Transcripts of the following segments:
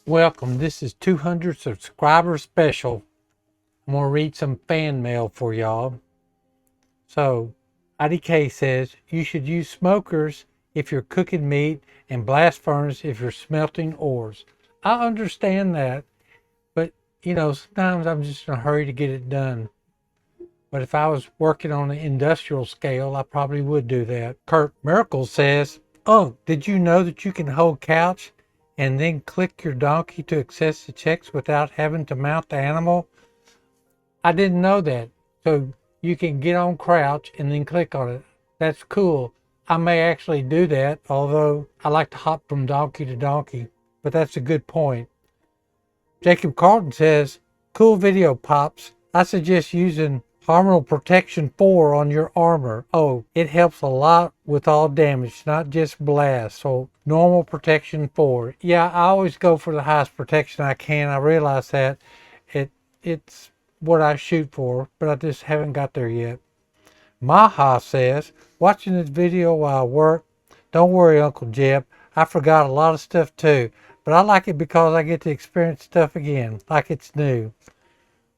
Welcome. This is 200 subscriber special. I'm going to read some fan mail for y'all. So, IDK says you should use smokers if you're cooking meat and blast furnace if you're smelting ores. I understand that, but sometimes I'm just in a hurry to get it done. But if I was working on an industrial scale, I probably would do that. Kurt Miracle says, did you know that you can hold couch and then click your donkey to access the checks without having to mount the animal? I didn't know that. So you can get on crouch and then click on it. That's cool. I may actually do that, although I like to hop from donkey to donkey. But that's a good point. Jacob Carlton says, cool video, Pops. I suggest using Armor Protection 4 on your armor. Oh, it helps a lot with all damage, not just blast. So normal protection 4. Yeah, I always go for the highest protection I can. I realize that. It's what I shoot for, but I just haven't got there yet. Maha says, watching this video while I work. Don't worry, Uncle Jeb. I forgot a lot of stuff too, but I like it because I get to experience stuff again, like it's new.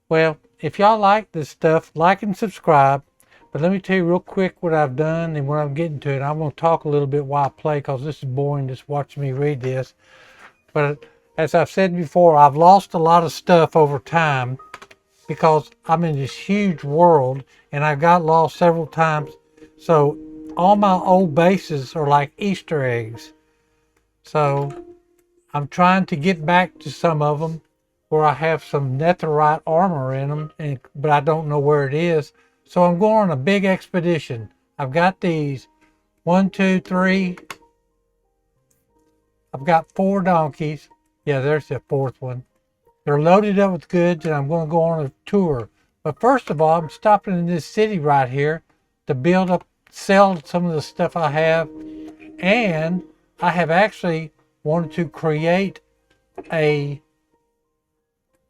Well, if y'all like this stuff, like and subscribe. But let me tell you real quick what I've done and what I'm getting to it. I'm going to talk a little bit while I play because this is boring just watching me read this. But as I've said before, I've lost a lot of stuff over time because I'm in this huge world and I got lost several times. So all my old bases are like Easter eggs. So I'm trying to get back to some of them where I have some netherite armor in them, but I don't know where it is. So I'm going on a big expedition. I've got these 1, 2, 3. I've got 4 donkeys. Yeah, there's the 4th one. They're loaded up with goods, and I'm going to go on a tour. But first of all, I'm stopping in this city right here to sell some of the stuff I have. And I have actually wanted to create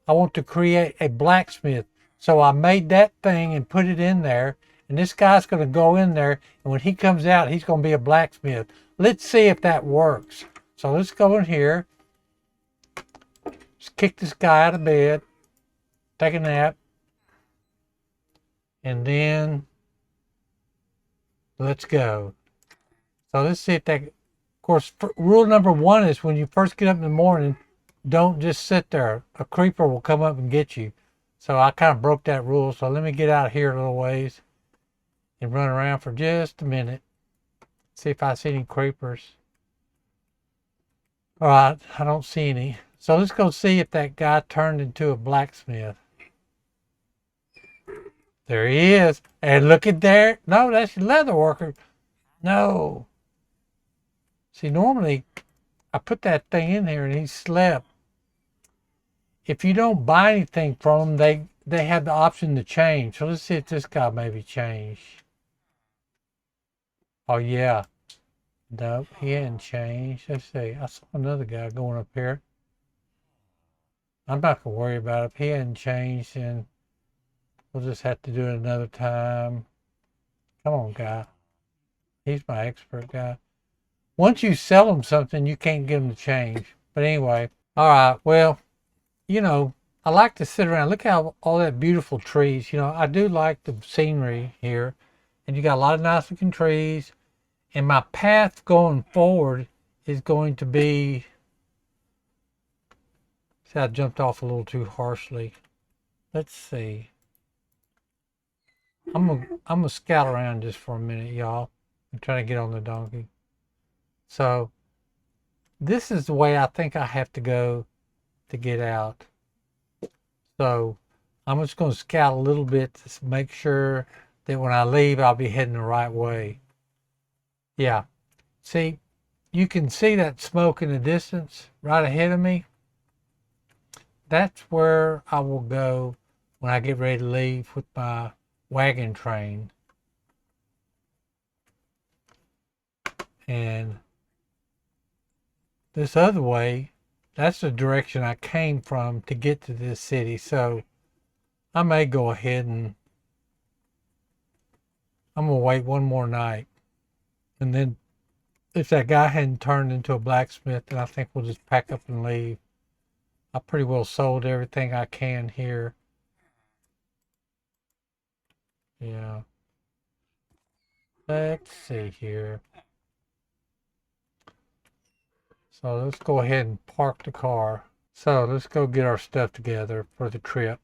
I want to create a blacksmith. So I made that thing and put it in there. And this guy's going to go in there. And when he comes out, he's going to be a blacksmith. Let's see if that works. So let's go in here. Just kick this guy out of bed. Take a nap. And then let's go. So let's see if that, of course, rule number 1 is when you first get up in the morning, don't just sit there. A creeper will come up and get you. So I kind of broke that rule. So let me get out here a little ways and run around for just a minute. See if I see any creepers. All right, I don't see any. So let's go see if that guy turned into a blacksmith. There he is. And look at there. No, that's your leather worker. No. See, normally I put that thing in here and he slept. If you don't buy anything from them, they have the option to change. So let's see if this guy maybe changed. Oh yeah. Nope, he hadn't changed. Let's see. I saw another guy going up here. I'm not gonna worry about it. If he hadn't changed, then we'll just have to do it another time. Come on, guy. He's my expert guy. Once you sell him something, you can't get him to change. But anyway, all right. Well, I like to sit around. Look how all that beautiful trees. I do like the scenery here, and you got a lot of nice looking trees. And my path going forward is going to be. See, I jumped off a little too harshly. Let's see. I'm gonna scout around just for a minute, y'all. I'm trying to get on the donkey. So this is the way I think I have to go to get out. So I'm just going to scout a little bit to make sure that when I leave, I'll be heading the right way. Yeah. See, you can see that smoke in the distance right ahead of me. That's where I will go when I get ready to leave with my wagon train. And this other way, that's the direction I came from to get to this city. So I may go ahead and I'm going to wait one more night. And then if that guy hadn't turned into a blacksmith, then I think we'll just pack up and leave. I pretty well sold everything I can here. Yeah. Let's see here. So let's go ahead and park the car. So let's go get our stuff together for the trip.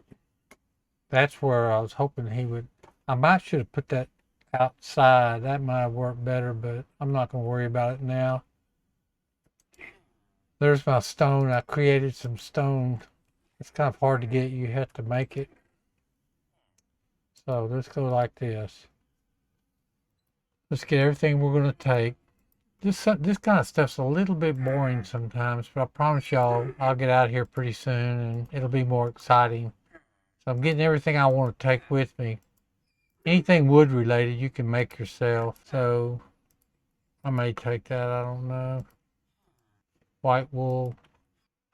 That's where I was hoping he would. I might should have put that outside. That might have worked better, but I'm not going to worry about it now. There's my stone. I created some stone. It's kind of hard to get. You have to make it. So let's go like this. Let's get everything we're going to take. This kind of stuff's a little bit boring sometimes, but I promise y'all I'll get out of here pretty soon and it'll be more exciting. So I'm getting everything I want to take with me. Anything wood related you can make yourself. So I may take that, I don't know. White wool.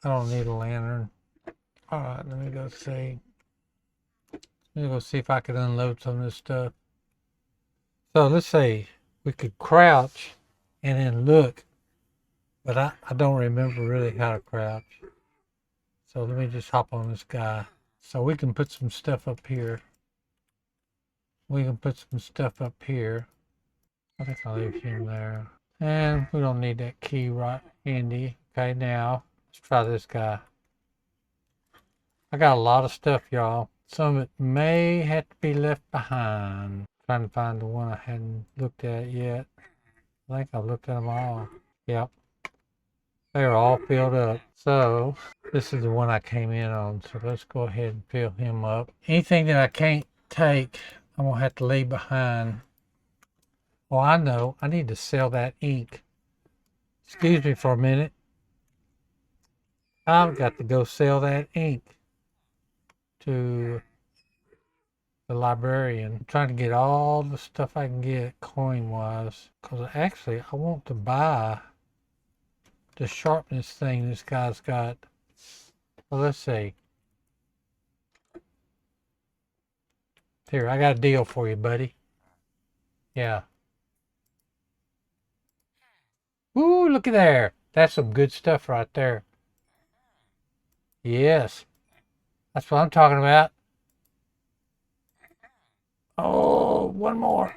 I don't need a lantern. Alright, let me go see. Let me go see if I can unload some of this stuff. So let's see. We could crouch and then look. But I don't remember really how to crouch. So let me just hop on this guy. So we can put some stuff up here. We can put some stuff up here. I think I'll leave him there. And we don't need that key right handy. Okay, now let's try this guy. I got a lot of stuff, y'all. Some of it may have to be left behind. Trying to find the one I hadn't looked at yet. I think I've looked at them all. Yep. They're all filled up. So this is the one I came in on. So let's go ahead and fill him up. Anything that I can't take, I'm going to have to leave behind. Oh, I know. I need to sell that ink. Excuse me for a minute. I've got to go sell that ink to the librarian. I'm trying to get all the stuff I can get coin-wise. Because actually, I want to buy the sharpness thing this guy's got. Well, let's see. Here, I got a deal for you, buddy. Yeah. Ooh, look at there. That's some good stuff right there. Yes. That's what I'm talking about. Oh, one more.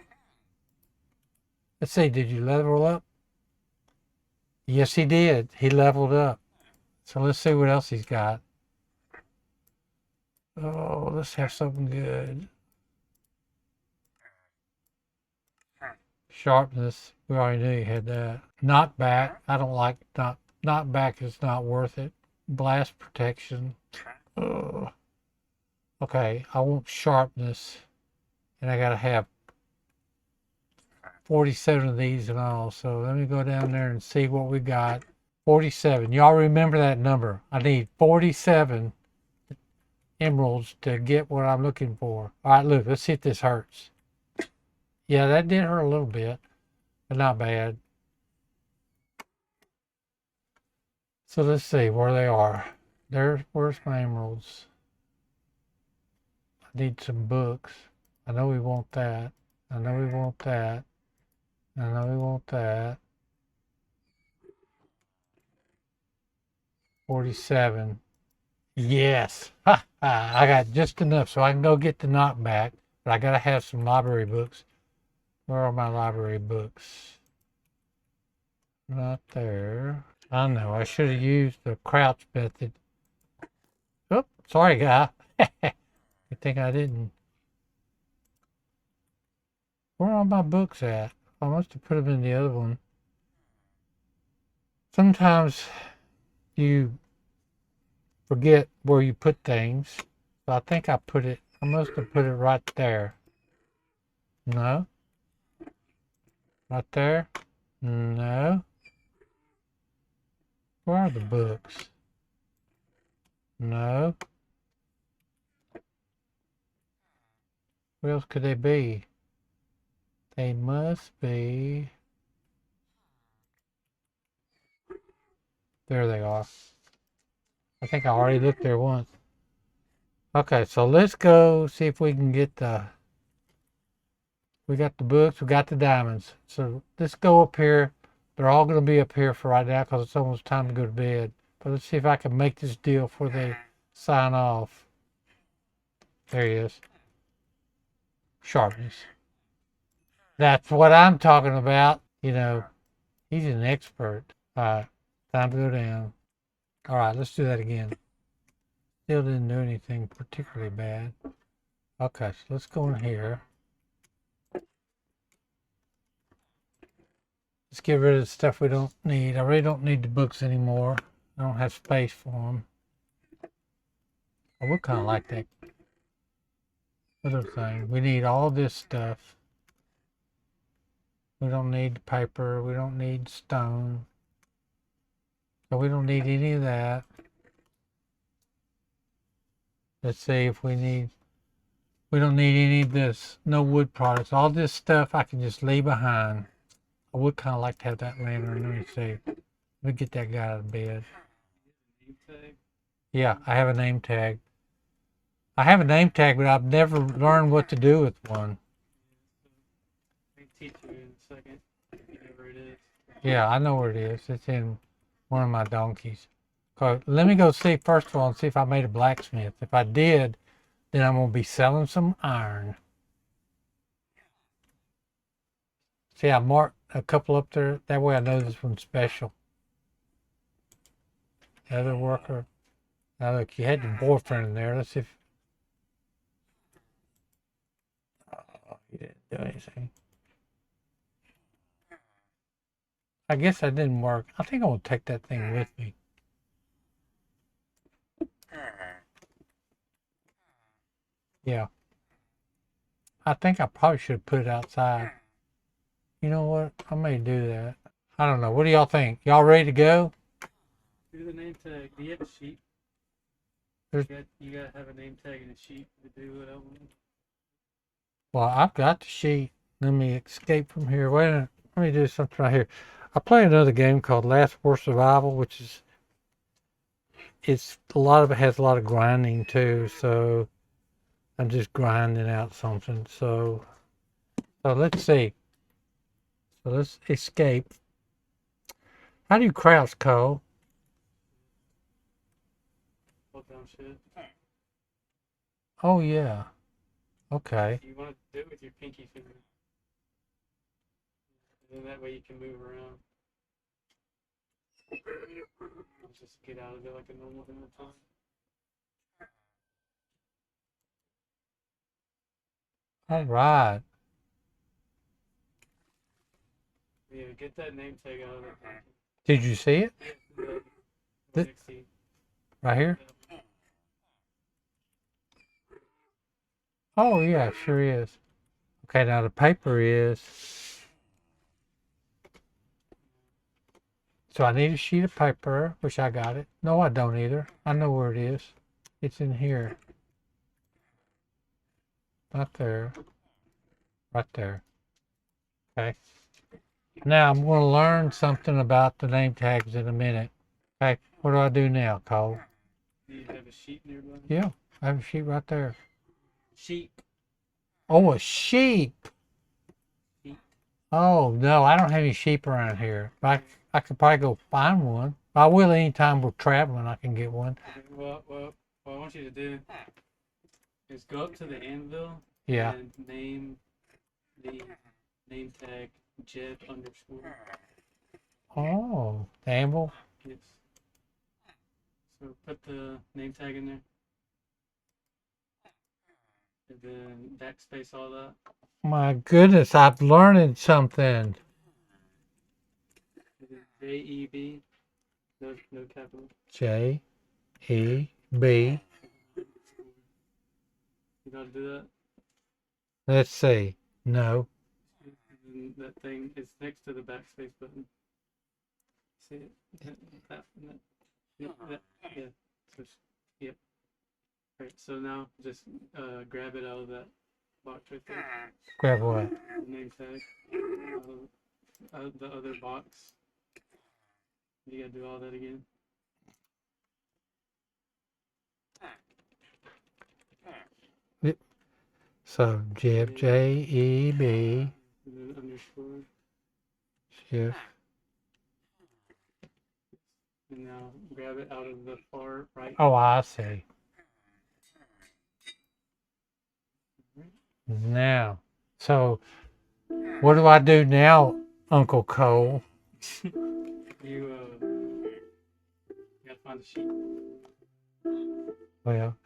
Let's see, did you level up? Yes, he did. He leveled up. So let's see what else he's got. Oh, let's have something good. Sharpness. We already knew you had that. Knockback. I don't like knockback is not worth it. Blast protection. Ugh. Okay, I want sharpness. And I gotta have 47 of these and all. So let me go down there and see what we got. 47. Y'all remember that number. I need 47 emeralds to get what I'm looking for. All right, look, let's see if this hurts. Yeah, that did hurt a little bit, but not bad. So let's see where they are. Where's my emeralds? I need some books. I know we want that. I know we want that. I know we want that. 47. Yes. Ha, ha. I got just enough so I can go get the knockback, but I got to have some library books. Where are my library books? Not there. I know. I should have used the crouch method. Oh, sorry, guy. Good thing I didn't. Where are my books at? I must have put them in the other one. Sometimes you forget where you put things. So I think I must have put it right there. No. Right there? No. Where are the books? No. Where else could they be? They must be. There they are. I think I already looked there once. Okay, so let's go see if we can get we got the books, we got the diamonds. So let's go up here. They're all going to be up here for right now because it's almost time to go to bed. But let's see if I can make this deal before they sign off. There he is. Sharpness. That's what I'm talking about. You know, he's an expert. All right, time to go down. All right, let's do that again. Still didn't do anything particularly bad. Okay, so let's go in here. Let's get rid of the stuff we don't need. I really don't need the books anymore. I don't have space for them. I would kind of like that other thing. We need all this stuff. We don't need paper. We don't need stone. So we don't need any of that. Let's see if we need... We don't need any of this. No wood products. All this stuff I can just leave behind. I would kind of like to have that lantern. Let me see. Let me get that guy out of bed. Yeah, I have a name tag. I have a name tag, but I've never learned what to do with one. I can teach you in a second, whatever it is. Yeah, I know where it is. It's in one of my donkeys. Let me go see first of all and see if I made a blacksmith. If I did, then I'm going to be selling some iron. See, I marked a couple up there. That way I know this one's special. The other worker. Now look, you had your boyfriend in there. Let's see if... Oh, you didn't do anything. I guess that didn't work. I think I'm going to take that thing with me. Yeah. I think I probably should have put it outside. You know what? I may do that. I don't know. What do y'all think? Y'all ready to go? Do the name tag. Do you have a sheet? You gotta have a name tag and a sheet to do whatever. Well, I've got the sheet. Let me escape from here. Wait a minute. Let me do something right here. I play another game called Last War Survival, which is... It's a lot of it has a lot of grinding too, so I'm just grinding out something. So let's see. So let's escape. How do you crouch, Cole? Hold down shit. Oh yeah. Okay. You want to do it with your pinky finger. And then that way you can move around. Just get out of it like a normal human time. All right. Yeah, get that name tag out of it. Did you see it? The next seat. Right here? Oh yeah, it sure is. Okay, now the paper is... So I need a sheet of paper, which I got it. No, I don't either. I know where it is. It's in here. Not there. Right there. Okay. Now I'm going to learn something about the name tags in a minute. Okay, what do I do now, Cole? Do you have a sheet nearby? Yeah, I have a sheet right there. Sheep. Oh, a sheep. Sheep. Oh, no, I don't have any sheep around here. I could probably go find one. I will anytime we're traveling, I can get one. Well, what I want you to do is go up to the anvil Yeah. and name the name tag Jeb _. Oh, the anvil? Yes. So put the name tag in there. And then backspace all that. My goodness, I'm learning something. JEB. No capital. JEB. You know how to do that? Let's see. No. And that thing is next to the backspace button. See it? That. Yeah. So, yep. Right. So now just grab it out of that box right there. Grab what? The name tag. The other box. You gotta do all that again. So Jeb, JEB, And then _. shift. And now grab it out of the far right. Oh, I see. Now, so what do I do now, Uncle Cole? You gotta find a sheep. Well,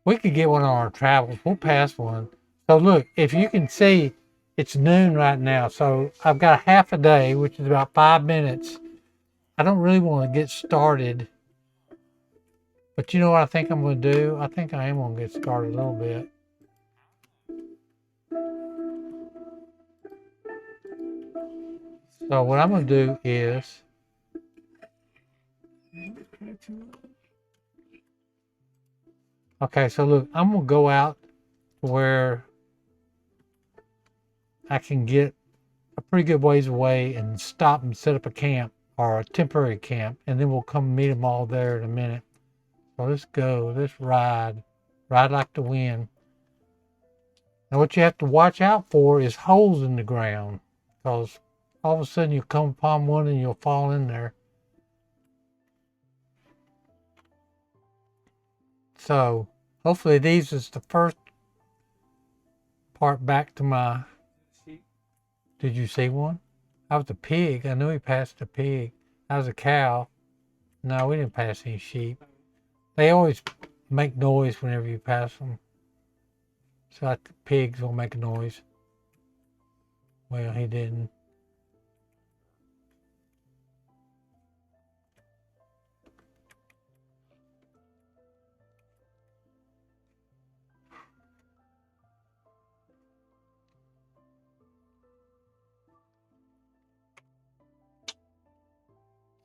we could get one on our travels. We'll pass one. So look, if you can see, it's noon right now. So I've got half a day, which is about 5 minutes. I don't really want to get started. But you know what I think I'm going to do? I think I am going to get started a little bit. So what I'm going to do is, okay, so look, I'm going to go out where I can get a pretty good ways away and stop and set up a camp or a temporary camp, and then we'll come meet them all there in a minute. So let's go, let's ride like the wind. Now what you have to watch out for is holes in the ground, because all of a sudden you'll come upon one and you'll fall in there. So hopefully these is the first part back to my, Sheep. did you see one? That was a pig. I knew he passed a pig. That was a cow. No, we didn't pass any sheep. They always make noise whenever you pass them. So like the pigs will make a noise. Well, he didn't.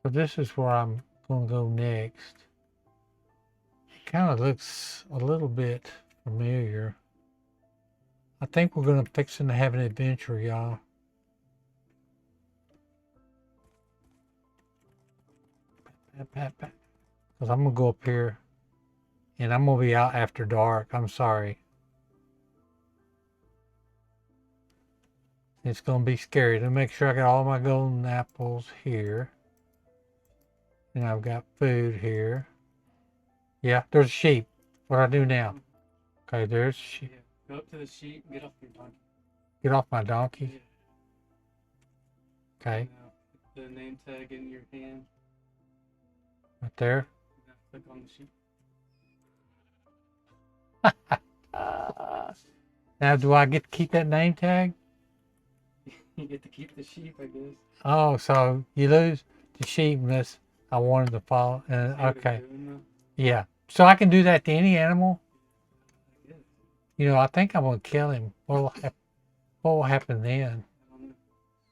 So this is where I'm going to go next. It kind of looks a little bit familiar. I think we're going to fixing to have an adventure, y'all. Because I'm going to go up here and I'm going to be out after dark. I'm sorry. It's going to be scary. To make sure I got all my golden apples here. And I've got food here. Yeah, there's a sheep. What do I do now? Okay, there's sheep. Yeah. Go up to the sheep and get off your donkey. Get off my donkey. Yeah. Okay, Now put the name tag in your hand. right there. Now click on the sheep. Now, do I get to keep that name tag? You get to keep the sheep, I guess. Oh, so you lose the sheep unless I wanted to follow. See what it's Okay, doing now? yeah. So I can do that to any animal. I guess. You know, I think I'm gonna kill him. What will happen then? I don't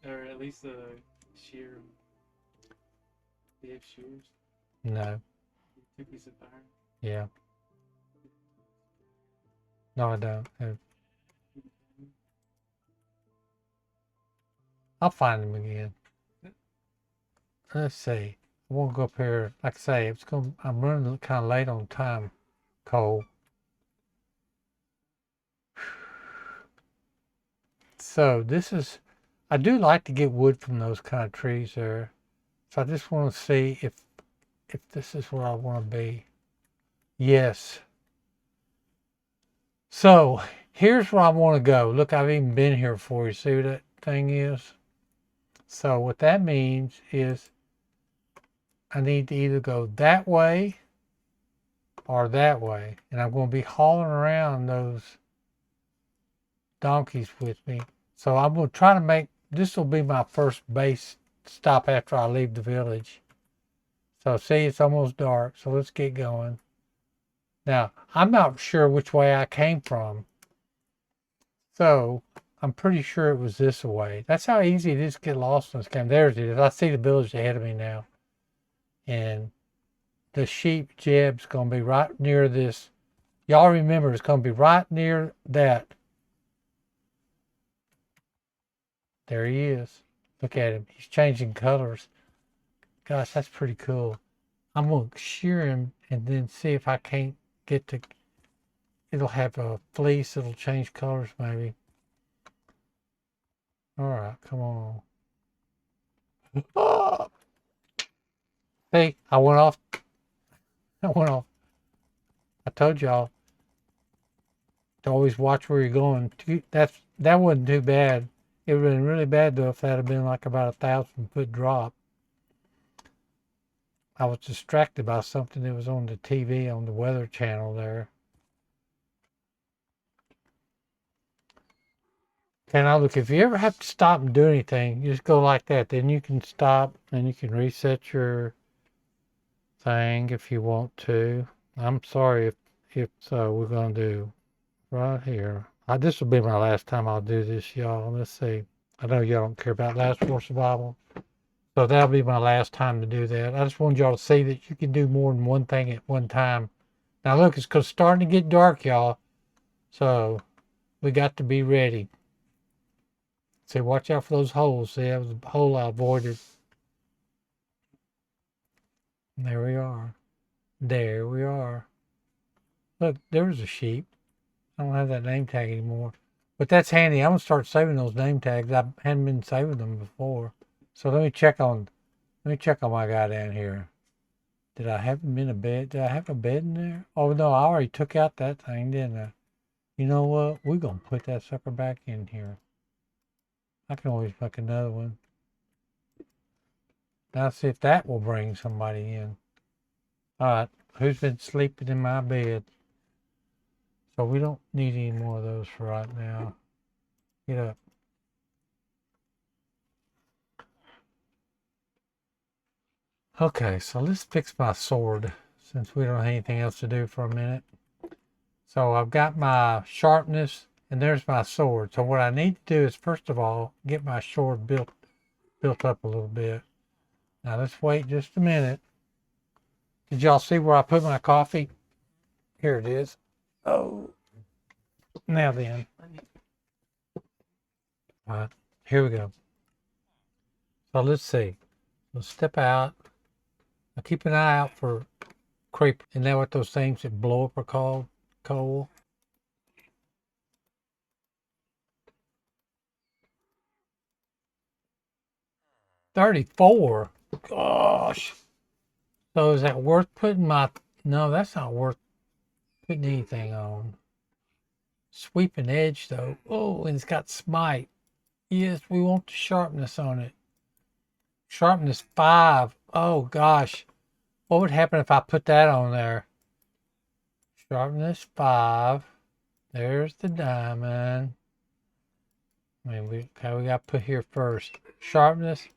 know. Or at least shear him. Do you have shears? No. 2 pieces of iron. Yeah. No, I don't. I'll find him again. Let's see. I won't go up here. Like I say, I'm running kind of late on time, Cole. So this is, I do like to get wood from those kind of trees there. So I just want to see if this is where I want to be. Yes. So here's where I want to go. Look, I've even been here before. You see what that thing is? So what that means is I need to either go that way or that way. And I'm going to be hauling around those donkeys with me. So I'm going to try to make, this will be my first base stop after I leave the village. So see, it's almost dark. So let's get going. Now, I'm not sure which way I came from. So I'm pretty sure it was this way. That's how easy it is to get lost in this game. There it is. I see the village ahead of me now. And the sheep Jeb's going to be right near this. Y'all remember, it's going to be right near that. There he is. Look at him. He's changing colors. Gosh, that's pretty cool. I'm going to shear him and then see if I can't get to, it'll have a fleece. It'll change colors maybe. All right, come on. Oh! See, I went off. I went off. I told y'all to always watch where you're going. That wasn't too bad. It would have been really bad though if that had been like about 1,000-foot drop. I was distracted by something that was on the TV on the Weather Channel there. Okay, now look, if you ever have to stop and do anything, you just go like that. Then you can stop and you can reset your thing if you want to. I'm sorry if so. We're going to do right here. This will be my last time I'll do this, y'all. Let's see. I know y'all don't care about Last War Survival. So that'll be my last time to do that. I just wanted y'all to see that you can do more than one thing at one time. Now look, it's starting to get dark, y'all. So we got to be ready. See, watch out for those holes. See, that was a hole I avoided. There we are. There we are. Look, there's a sheep. I don't have that name tag anymore. But that's handy. I'm going to start saving those name tags. I hadn't been saving them before. So let me check on my guy down here. Did I have him in a bed? Did I have a bed in there? Oh no, I already took out that thing, didn't I? You know what? We're going to put that sucker back in here. I can always make another one. Now see if that will bring somebody in. Alright, who's been sleeping in my bed? So we don't need any more of those for right now. Get up. Okay, so let's fix my sword since we don't have anything else to do for a minute. So I've got my sharpness and there's my sword. So what I need to do is first of all get my sword built up a little bit. Now let's wait just a minute. Did y'all see where I put my coffee? Here it is. Oh. Now then. All right, here we go. So let's see. Let's step out. Now keep an eye out for creeper. Isn't that what those things that blow up are called? Coal. $34. Gosh. So is that worth putting my... No, that's not worth putting anything on. Sweeping edge though. Oh, and it's got smite. Yes, we want the sharpness on it. Sharpness 5. Oh gosh. What would happen if I put that on there? Sharpness 5. There's the diamond. I mean, we got to put here first. Sharpness.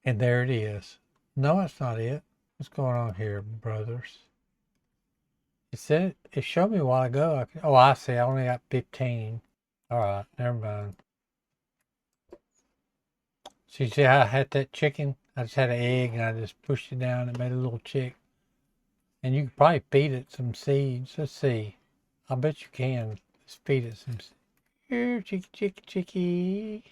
And there it is. No, that's not it. What's going on here, brothers? It said it showed me a while ago. Oh, I see. I only got 15. All right, never mind. So you see how I had that chicken? I just had an egg and I just pushed it down and made a little chick. And you could probably feed it some seeds. Let's see. I bet you can. Let's feed it some seeds. Here, chicky, chicky, chicky.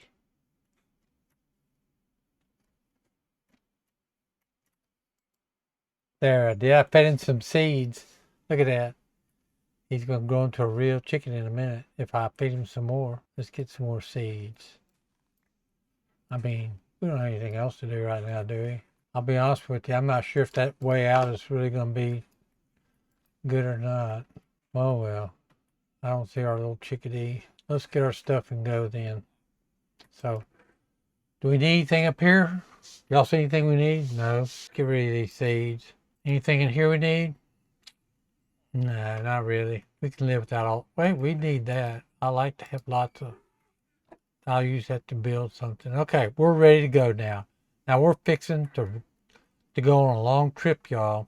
There, I did. I fed him some seeds. Look at that. He's going to grow into a real chicken in a minute if I feed him some more. Let's get some more seeds. I mean, we don't have anything else to do right now, do we? I'll be honest with you. I'm not sure if that way out is really going to be good or not. Oh, well. I don't see our little chickadee. Let's get our stuff and go then. So, do we need anything up here? Y'all see anything we need? No. Let's get rid of these seeds. Anything in here we need? No, not really. We can live without all. Wait, we need that. I like to have lots of. I'll use that to build something. Okay, we're ready to go now. Now we're fixing to go on a long trip, y'all.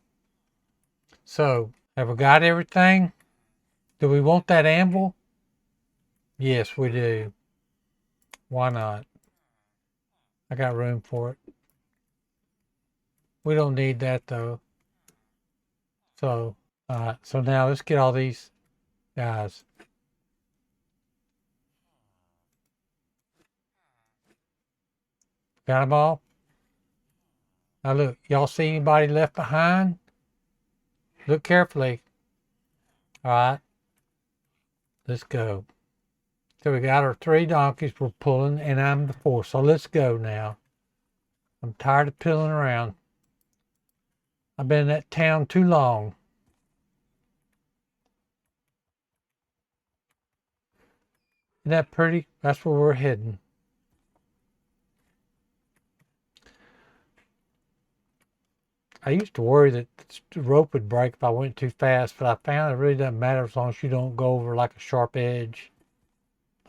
So, have we got everything? Do we want that anvil? Yes, we do. Why not? I got room for it. We don't need that though. So, so now let's get all these guys. Got them all? Now look, y'all see anybody left behind? Look carefully. All right. Let's go. So we got our 3 donkeys we're pulling and I'm the 4th. So let's go now. I'm tired of piddling around. I've been in that town too long. Isn't that pretty? That's where we're heading. I used to worry that the rope would break if I went too fast, but I found it really doesn't matter as long as you don't go over like a sharp edge.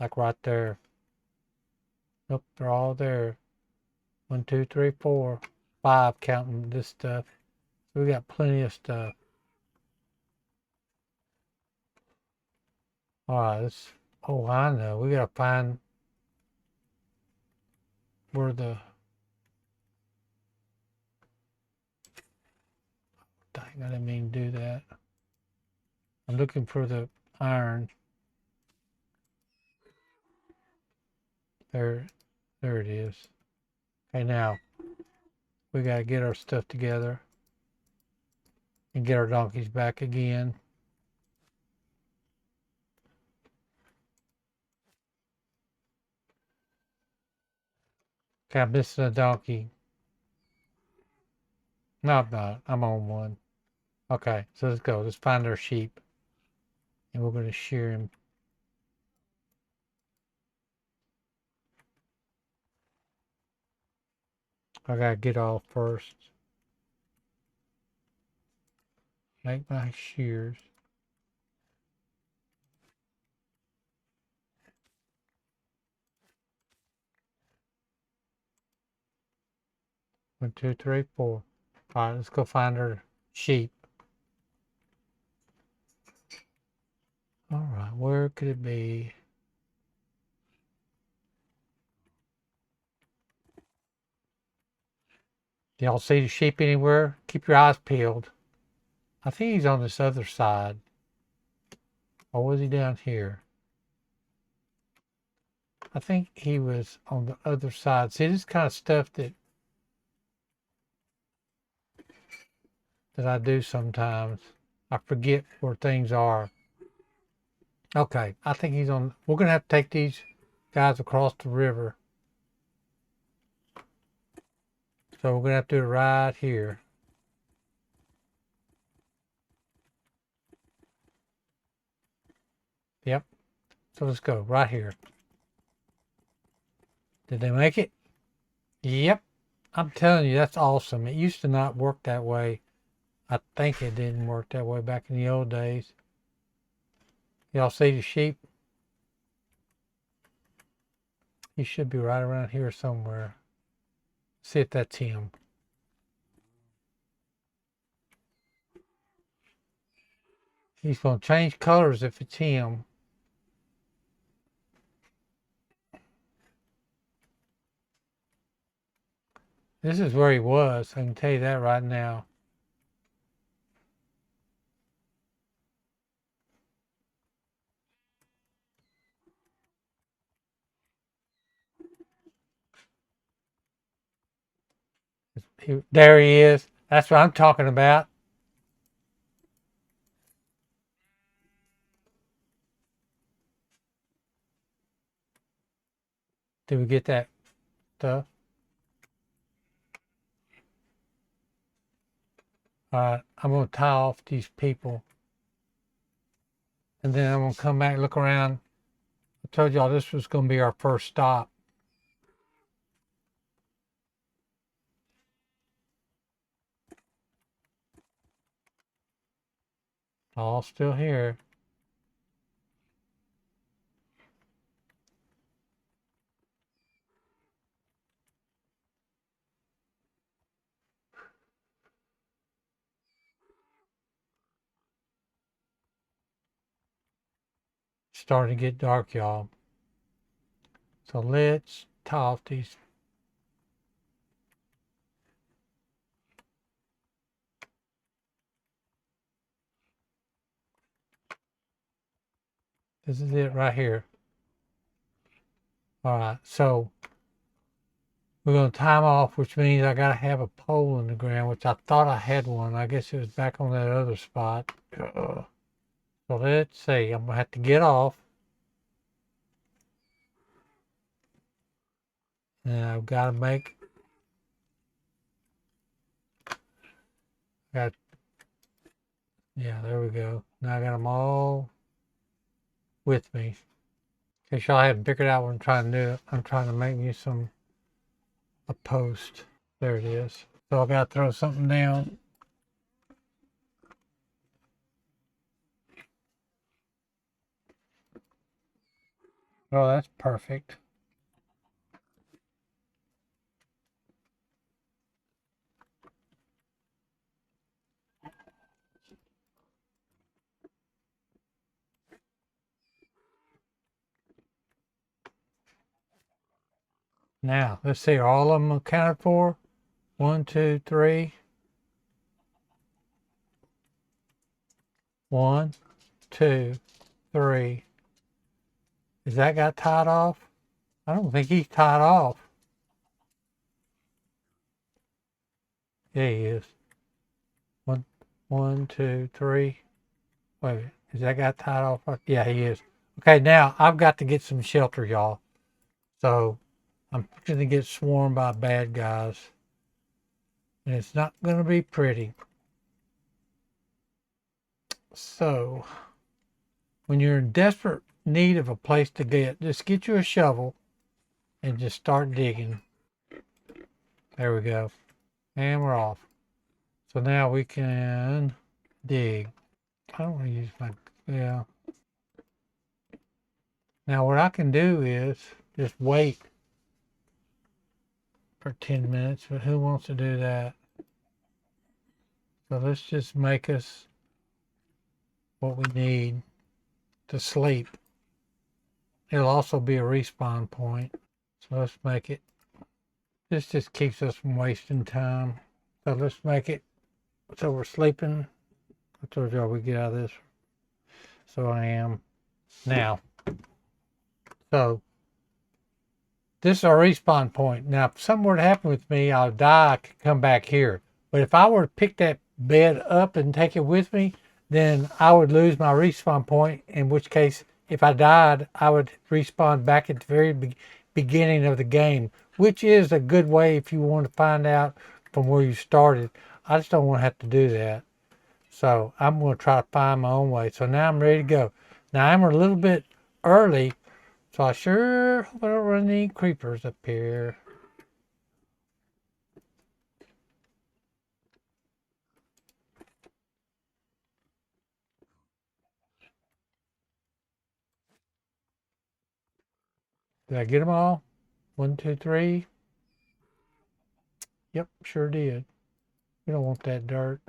Like right there. Nope, they're all there. 1, 2, 3, 4, 5 counting this stuff. So we got plenty of stuff. Alright, let's, oh, I know. We gotta find where the, dang, I didn't mean to do that. I'm looking for the iron. There it is. Okay, now we gotta get our stuff together and get our donkeys back again. Okay, I'm missing a donkey. No, I'm not. I'm on one. Okay, so let's go. Let's find our sheep. And we're going to shear him. I got to get off first. Make my shears. One, two, three, four. All right, let's go find our sheep. All right, where could it be? Do y'all see the sheep anywhere? Keep your eyes peeled. I think he's on this other side. Or was he down here? I think he was on the other side. See, this kind of stuff that I do sometimes. I forget where things are. Okay, I think he's on. We're going to have to take these guys across the river. So we're going to have to do it right here. Yep. So let's go right here. Did they make it? Yep. I'm telling you, that's awesome. It used to not work that way. I think it didn't work that way back in the old days. Y'all see the sheep? He should be right around here somewhere. See if that's him. He's going to change colors if it's him. This is where he was. I can tell you that right now. There he is. That's what I'm talking about. Did we get that stuff? Alright, I'm going to tie off these people. And then I'm going to come back and look around. I told y'all this was going to be our first stop. All still here. Starting to get dark, y'all. So let's tie off these. This is it right here. Alright, so we're going to tie them off, which means I got to have a pole in the ground, which I thought I had one. I guess it was back on that other spot. So let's see. I'm going to have to get off. And I've got to make Got, yeah, there we go. Now I got them all with me. In case y'all haven't figured out what I'm trying to do, I'm trying to make me a post. There it is. So I gotta throw something down. Oh, that's perfect. Now, let's see, are all of them accounted for? 1, 2, 3. 1, 2, 3. Is that got tied off? I don't think he's tied off. Yeah, he is. 1, 1, 2, 3. Wait a minute. Is that guy tied off? Yeah, he is. Okay, now I've got to get some shelter, y'all. So I'm going to get swarmed by bad guys. And it's not going to be pretty. So when you're in desperate need of a place to get, just get you a shovel and just start digging. There we go. And we're off. So now we can dig. I don't want to use my, yeah. Now what I can do is just wait for 10 minutes, but who wants to do that? So let's just make us what we need to sleep. It'll also be a respawn point. So let's make it, this just keeps us from wasting time. So let's make it so we're sleeping. I told y'all we get out of this. So I am now. So this is our respawn point. Now, if something were to happen with me, I'll die, I could come back here. But if I were to pick that bed up and take it with me, then I would lose my respawn point, in which case, if I died, I would respawn back at the very beginning of the game, which is a good way if you want to find out from where you started. I just don't want to have to do that. So I'm going to try to find my own way. So now I'm ready to go. Now I'm a little bit early, so I sure hope I don't run any creepers up here. Did I get them all? 1, 2, 3. Yep, sure did. We don't want that dirt.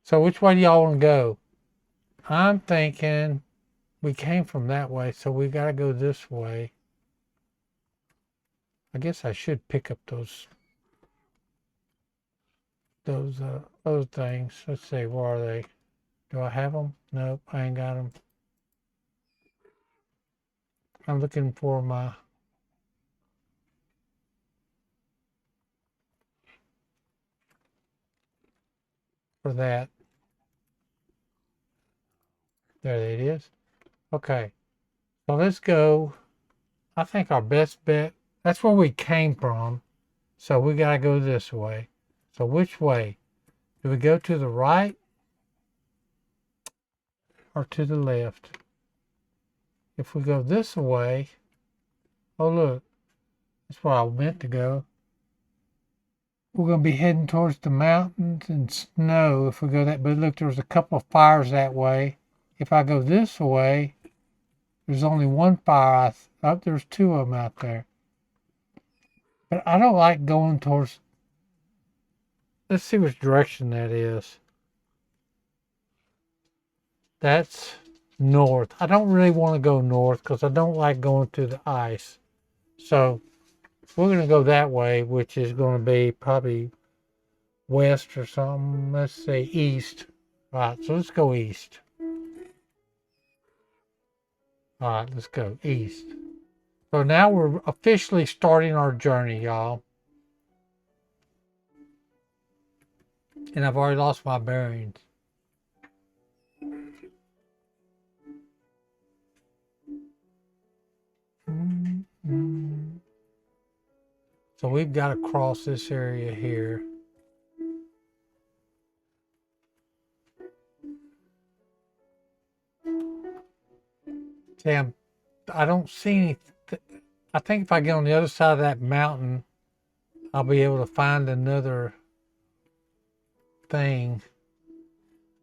So which way do y'all want to go? I'm thinking we came from that way, so we got to go this way. I guess I should pick up those other things. Let's see, where are they? Do I have them? Nope, I ain't got them. I'm looking for that. There it is. Okay, so let's go. I think our best bet, that's where we came from. So we got to go this way. So which way? Do we go to the right or to the left? If we go this way, oh look, that's where I meant to go. We're going to be heading towards the mountains and snow if we go that. But look, there's a couple of fires that way. If I go this way, there's only one fire. There's two of them out there. But I don't like going towards. Let's see which direction that is. That's north. I don't really want to go north because I don't like going through the ice. So we're going to go that way, which is going to be probably west or something. Let's say east. All right, so let's go east. All right, let's go east. So now we're officially starting our journey, y'all. And I've already lost my bearings. So we've got to cross this area here. Sam, I don't see any. I think if I get on the other side of that mountain, I'll be able to find another thing.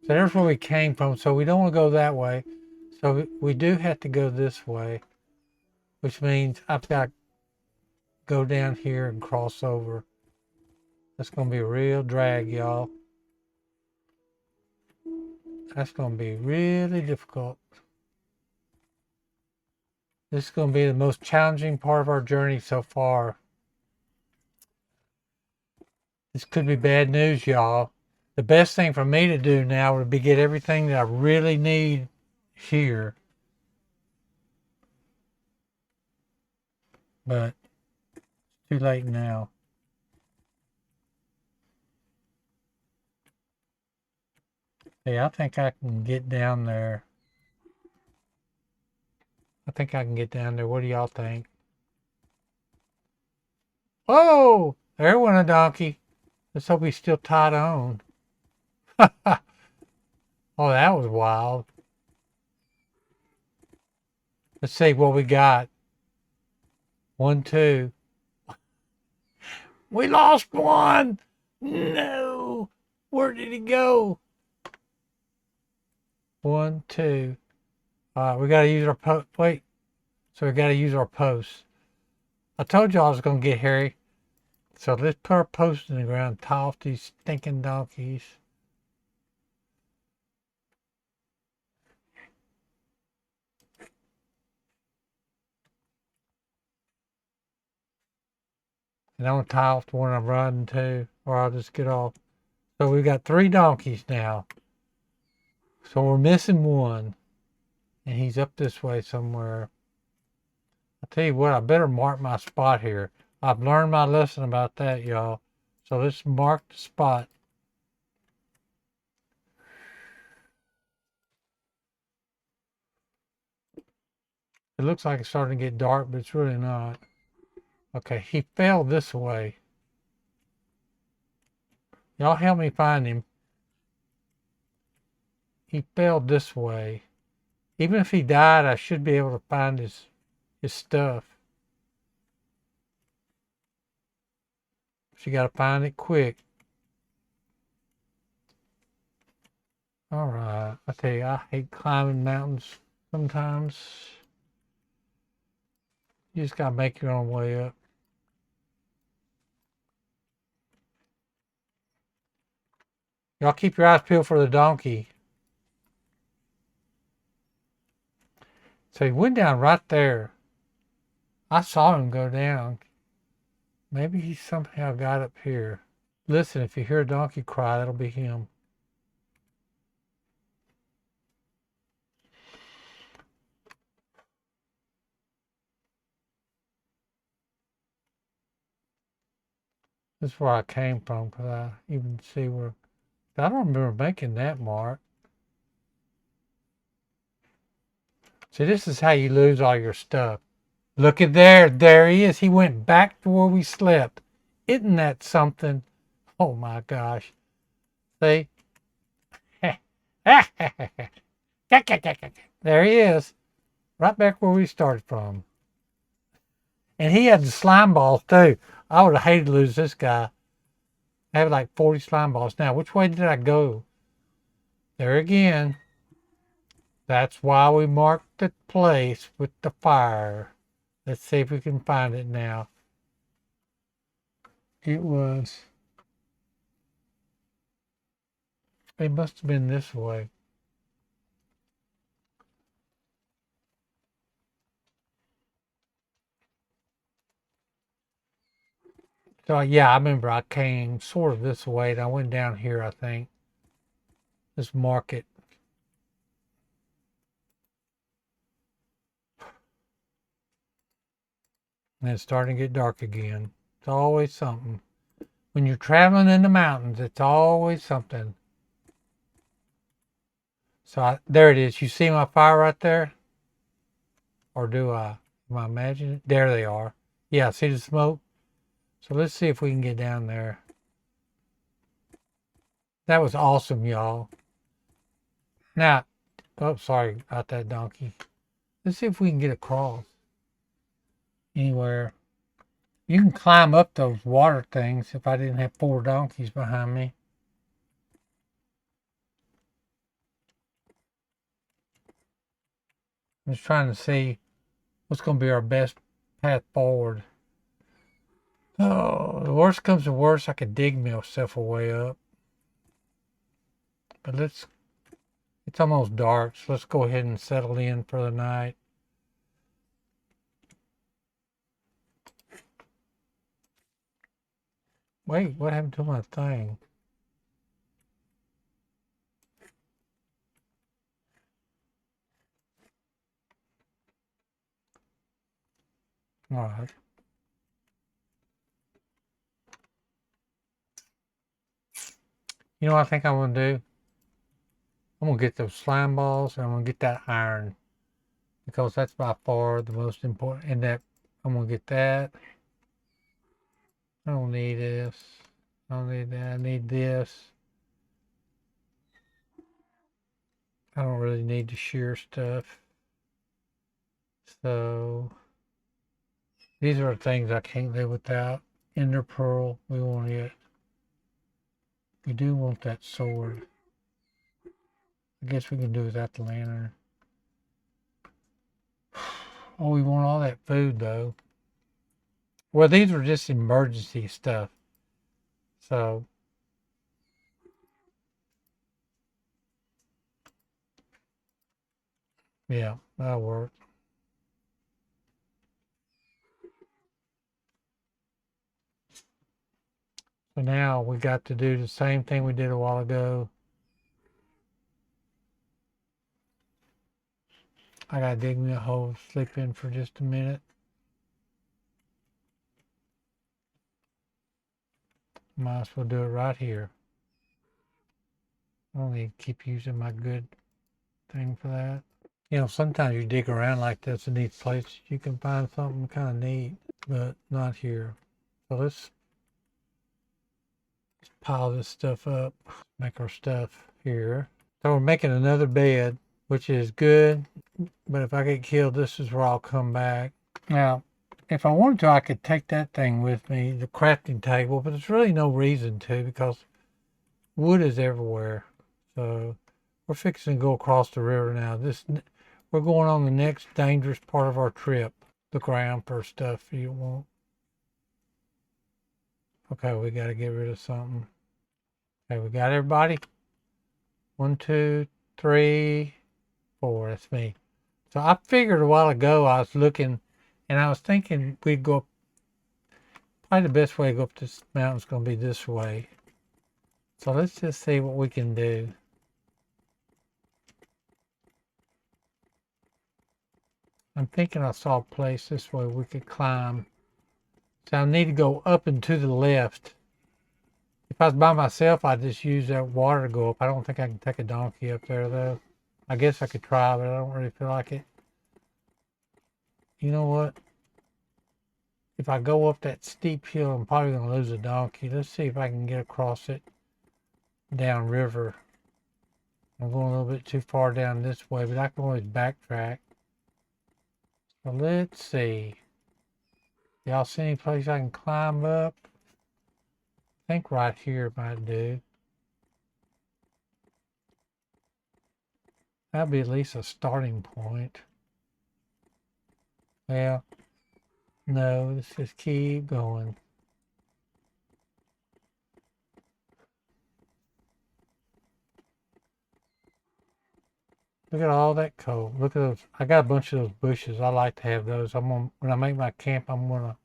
So there's where we came from. So we don't want to go that way. So we do have to go this way, which means I've got to go down here and cross over. That's going to be a real drag, y'all. That's going to be really difficult. This is going to be the most challenging part of our journey so far. This could be bad news, y'all. The best thing for me to do now would be get everything that I really need here. But it's too late now. Hey, I think I can get down there. I think I can get down there. What do y'all think? Oh, there went a donkey. Let's hope he's still tied on. Oh, that was wild. Let's see what we got. 1, 2. We lost one. No. Where did he go? 1, 2. We got to use our post. Wait. So we got to use our post. I told you I was going to get Harry. So let's put our post in the ground. Tie off these stinking donkeys. And I'm going to tie off the one I'm riding to, or I'll just get off. So we've got 3 donkeys now. So we're missing one. And he's up this way somewhere. I'll tell you what, I better mark my spot here. I've learned my lesson about that, y'all. So let's mark the spot. It looks like it's starting to get dark, but it's really not. Okay, he fell this way. Y'all help me find him. He fell this way. Even if he died, I should be able to find his stuff. But you got to find it quick. All right. I tell you, I hate climbing mountains sometimes. You just got to make your own way up. Y'all keep your eyes peeled for the donkey. So he went down right there. I saw him go down. Maybe he somehow got up here. Listen, if you hear a donkey cry, that'll be him. This is where I came from, because I even see where... I don't remember making that mark. See, this is how you lose all your stuff. Look at there. There he is. He went back to where we slept. Isn't that something? Oh, my gosh. See? There he is. Right back where we started from. And he had the slime balls, too. I would have hated to lose this guy. I have like 40 slime balls. Now, which way did I go? There again. That's why we marked the place with the fire. Let's see if we can find it now. It must have been this way. So yeah, I remember I came sort of this way and I went down here, I think. Let's mark it. And it's starting to get dark again. It's always something. When you're traveling in the mountains, it's always something. So there it is. You see my fire right there? Or do I? Am I imagining it? There they are. Yeah, see the smoke? So let's see if we can get down there. That was awesome, y'all. Now, oh, sorry about that donkey. Let's see if we can get across anywhere. You can climb up those water things if I didn't have 4 donkeys behind me. I'm just trying to see what's going to be our best path forward. Oh, the worst comes to worst, I could dig myself a way up. But it's almost dark, so let's go ahead and settle in for the night. Wait, what happened to my thing? All right. You know what I think I'm going to do? I'm going to get those slime balls and I'm going to get that iron. Because that's by far the most important. And that I'm going to get that. I don't need this. I don't need that. I need this. I don't really need the shear stuff. So these are things I can't live without. Ender pearl, we want it. We do want that sword. I guess we can do without the lantern. Oh, we want all that food though. Well, these are just emergency stuff. So yeah, that'll work. So now we got to do the same thing we did a while ago. I gotta dig me a hole, sleep in for just a minute. Might as well do it right here. I don't need to keep using my good thing for that. You know, sometimes you dig around like this in these places, you can find something kind of neat, but not here. So let's pile this stuff up, make our stuff here. So we're making another bed, which is good, but if I get killed, this is where I'll come back. Now, if I wanted to, I could take that thing with me, the crafting table, but there's really no reason to because wood is everywhere. So we're fixing to go across the river now. We're going on the next dangerous part of our trip. Look around for stuff you want. Okay, we got to get rid of something. Okay, we got everybody. 1, 2, 3, 4. That's me. So I figured a while ago I was looking and I was thinking we'd go up. Probably the best way to go up this mountain is going to be this way. So let's just see what we can do. I'm thinking I saw a place this way we could climb. So I need to go up and to the left. If I was by myself, I'd just use that water to go up. I don't think I can take a donkey up there, though. I guess I could try, but I don't really feel like it. You know what? If I go up that steep hill, I'm probably going to lose a donkey. Let's see if I can get across it downriver. I'm going a little bit too far down this way, but I can always backtrack. So let's see. Y'all see any place I can climb up? I think right here might do. That'd be at least a starting point. Well, no, let's just keep going. Look at all that coal. Look at those. I got a bunch of those bushes. I like to have those. When I make my camp, I'm gonna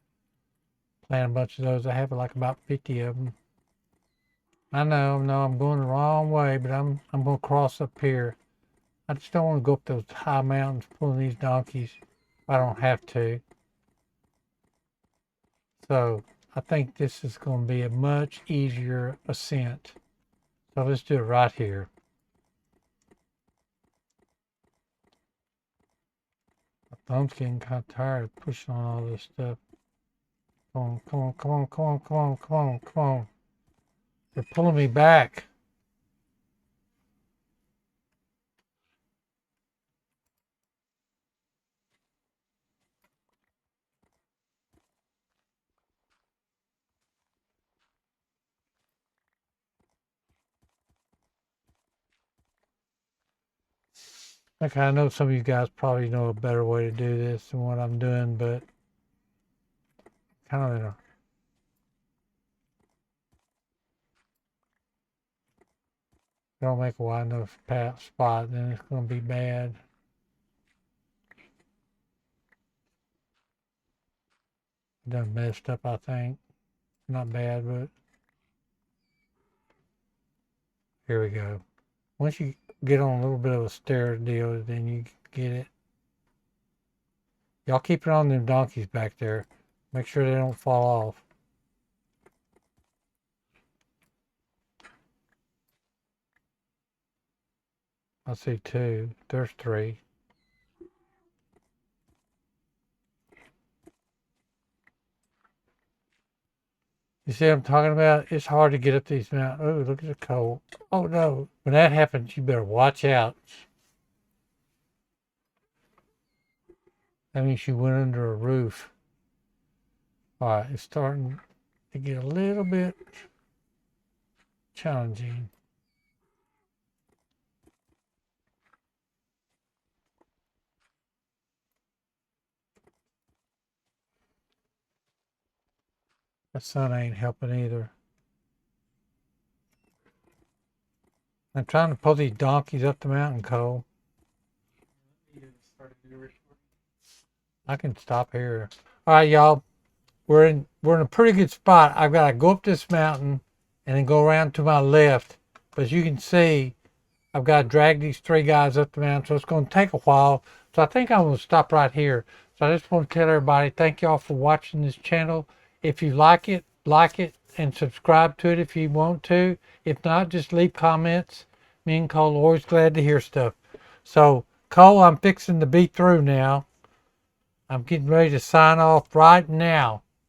plant a bunch of those. I have like about 50 of them. I know, no, I'm going the wrong way, but I'm gonna cross up here. I just don't want to go up those high mountains pulling these donkeys if I don't have to. So I think this is going to be a much easier ascent. So let's do it right here. My thumb's getting kind of tired of pushing on all this stuff. Come on, come on, come on, come on, come on, come on, come on. They're pulling me back. Okay, I know some of you guys probably know a better way to do this than what I'm doing, but kind of in a don't make a wide enough spot, then it's going to be bad. Done messed up, I think. Not bad, but here we go. Once you get on a little bit of a stair deal, then you get it. Y'all keep it on them donkeys back there. Make sure they don't fall off. I see 2. There's 3. You see what I'm talking about? It's hard to get up these mountains. Oh, look at the coal. Oh, no. When that happens, you better watch out. That means you went under a roof. All right, it's starting to get a little bit challenging. The sun ain't helping either. I'm trying to pull these donkeys up the mountain, Cole. I can stop here. All right, y'all. We're in a pretty good spot. I've got to go up this mountain and then go around to my left. But as you can see, I've got to drag these 3 guys up the mountain, so it's going to take a while. So I think I'm going to stop right here. So I just want to tell everybody, thank y'all for watching this channel. If you like it, and subscribe to it if you want to. If not, just leave comments. Me and Cole are always glad to hear stuff. So, Cole, I'm fixing to be through now. I'm getting ready to sign off right now.